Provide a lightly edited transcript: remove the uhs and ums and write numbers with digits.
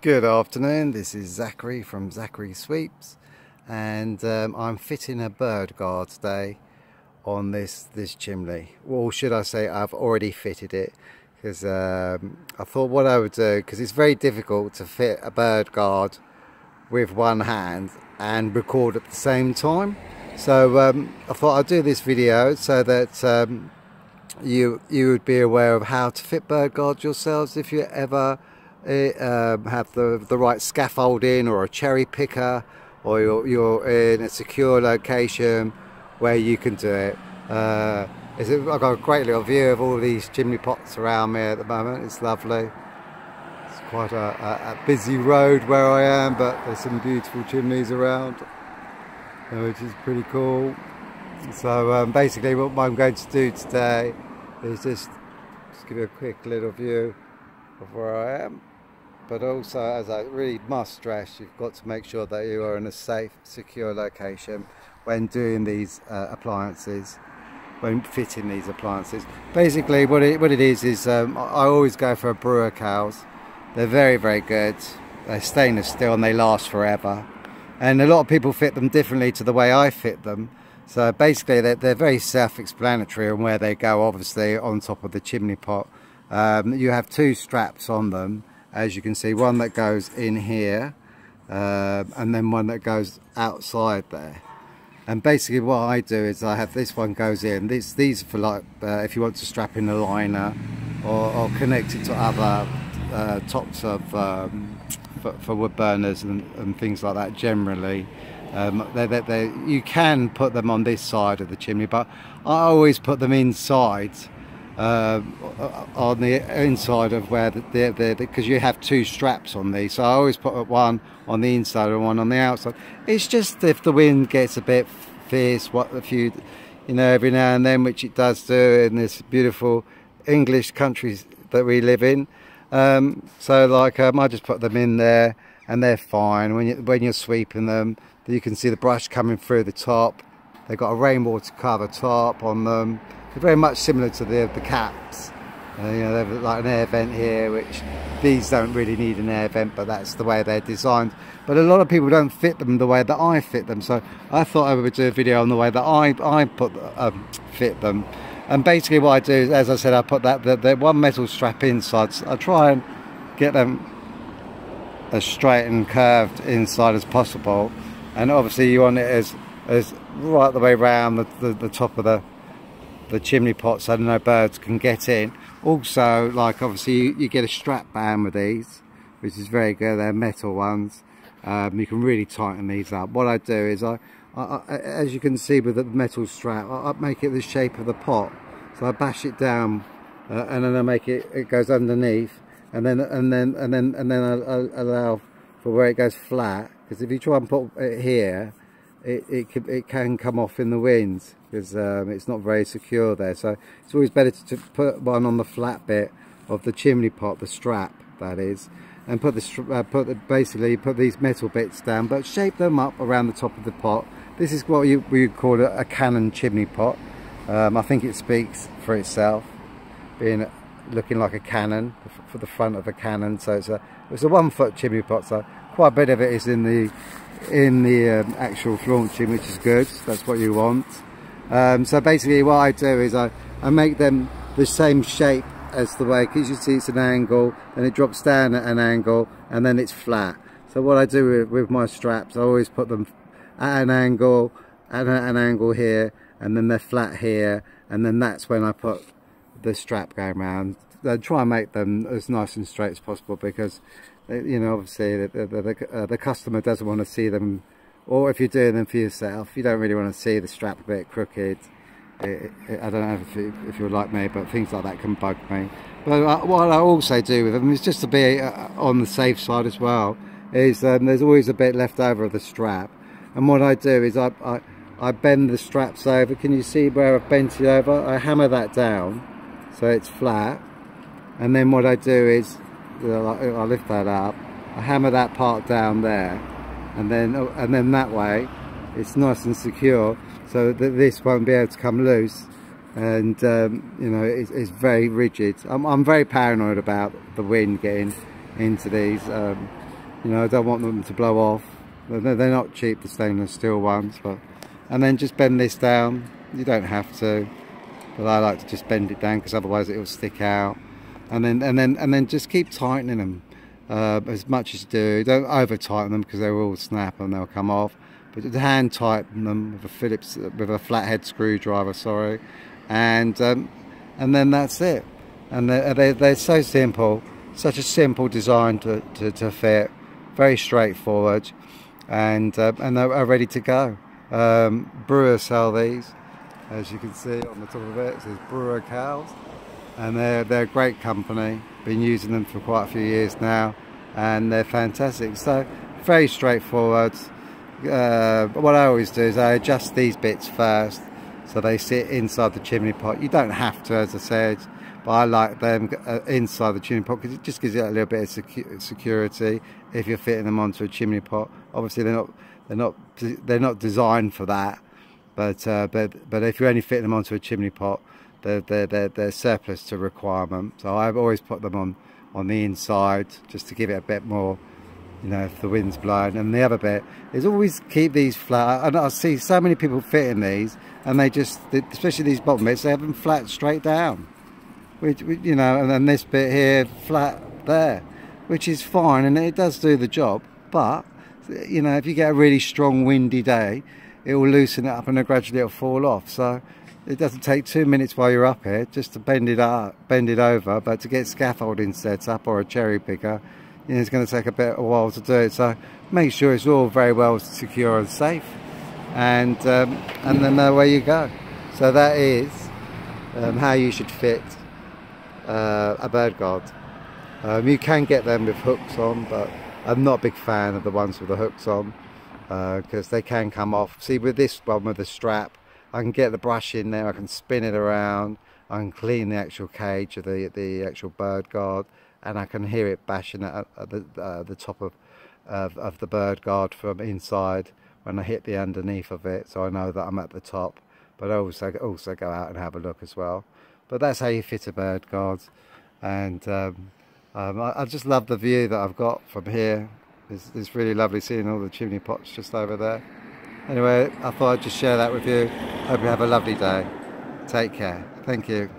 Good afternoon, this is Zachary from Zachary Sweeps, and I'm fitting a bird guard today on this chimney. Or should I say I've already fitted it, because I thought what I would do, because it's very difficult to fit a bird guard with one hand and record at the same time. So I thought I'd do this video so that you would be aware of how to fit bird guards yourselves if you ever have the right scaffolding or a cherry picker, or you're in a secure location where you can do it. I've got a great little view of all these chimney pots around me at the moment. It's lovely. It's quite a busy road where I am, but there's some beautiful chimneys around, which is pretty cool. So basically what I'm going to do today is just give you a quick little view of where I am. But also, as I really must stress, you've got to make sure that you are in a safe, secure location when doing these appliances, when fitting these appliances. Basically what it is I always go for a Brewer cows. They're very, very good. They're stainless steel and they last forever. And a lot of people fit them differently to the way I fit them. So basically they're very self-explanatory on where they go, obviously on top of the chimney pot. You have two straps on them, as you can see, one that goes in here and then one that goes outside there. And basically what I do is I have this one goes in. These are for like if you want to strap in a liner or connect it to other tops of for wood burners and things like that. Generally you can put them on this side of the chimney, but I always put them inside, on the inside of where because you have two straps on these, so I always put one on the inside and one on the outside. It's just if the wind gets a bit fierce, every now and then, which it does do in this beautiful English country that we live in. So like I just put them in there and they're fine. When you're sweeping them, you can see the brush coming through the top. They've got a rainwater cover top on them. They're very much similar to the caps. They've like an air vent here, which these don't really need an air vent, but that's the way they're designed. But a lot of people don't fit them the way that I fit them, so I thought I would do a video on the way that I fit them. And basically what I do is, as I said, I put the one metal strap inside. So I try and get them as straight and curved inside as possible, and obviously you want it as right the way around the top of the chimney pot so no birds can get in. Also, like obviously you get a strap band with these, which is very good. They're metal ones. You can really tighten these up. What I do is I as you can see with the metal strap, I make it the shape of the pot. So I bash it down and then I make it goes underneath, and then I allow for where it goes flat, because if you try and put it here, it can come off in the wind, because it's not very secure there. So it's always better to put one on the flat bit of the chimney pot, the strap that is, and basically put these metal bits down, but shape them up around the top of the pot. This is what we would call a cannon chimney pot. I think it speaks for itself, looking like a cannon, for the front of a cannon. So it's a 1 foot chimney pot, so quite a bit of it is in the actual flaunching, which is good. That's what you want. So basically what I do is I make them the same shape as the way, because you see it's an angle, then it drops down at an angle, and then it's flat. So what I do with my straps, I always put them at an angle, and at an angle here, and then they're flat here, and then that's when I put the strap going around. I try and make them as nice and straight as possible, because obviously the customer doesn't want to see them, or if you're doing them for yourself, you don't really want to see the strap a bit crooked. I don't know if you're like me, but things like that can bug me. But what I also do with them is just to be on the safe side as well, is there's always a bit left over of the strap, and what I do is I bend the straps over. Can you see where I've bent it over? I hammer that down so it's flat, and then what I do is I lift that up, I hammer that part down there, and then that way it's nice and secure, so that this won't be able to come loose. And it's very rigid. I'm very paranoid about the wind getting into these You know, I don't want them to blow off. They're not cheap, the stainless steel ones, but and then just bend this down. You don't have to, but I like to just bend it down because otherwise it will stick out. And then just keep tightening them as much as you do. Don't over tighten them because they will snap and they'll come off. But just hand tighten them with a with a flathead screwdriver, sorry, and then that's it. And they're so simple, such a simple design to fit, very straightforward, and they're ready to go. Brewer sell these, as you can see on the top of it. It says Brewer cows, and they're a great company. Been using them for quite a few years now, and they're fantastic. So very straightforward. What I always do is I adjust these bits first so they sit inside the chimney pot. You don't have to, as I said, but I like them inside the chimney pot because it just gives you a little bit of security if you're fitting them onto a chimney pot. Obviously they're not designed for that, but if you're only fitting them onto a chimney pot, they're surplus to requirement. So I've always put them on the inside just to give it a bit more, you know, if the wind's blowing. And the other bit is always keep these flat. And I see so many people fitting these, and they just, especially these bottom bits, they have them flat straight down, which you know, and then this bit here flat there, which is fine, and it does do the job. But you know, if you get a really strong windy day, it will loosen it up and then gradually it'll fall off. So it doesn't take 2 minutes while you're up here just to bend it over, but to get scaffolding set up or a cherry picker, you know, it's going to take a while to do it. So make sure it's all very well secure and safe, and then away you go. So that is how you should fit a bird guard. You can get them with hooks on, but I'm not a big fan of the ones with the hooks on because they can come off. See, with this one with the strap, I can get the brush in there, I can spin it around, I can clean the actual cage of the actual bird guard, and I can hear it bashing at the top of the bird guard from inside when I hit the underneath of it, so I know that I'm at the top. But I also go out and have a look as well. But that's how you fit a bird guard, and I just love the view that I've got from here. It's really lovely seeing all the chimney pots just over there. Anyway, I thought I'd just share that with you. Hope you have a lovely day. Take care. Thank you.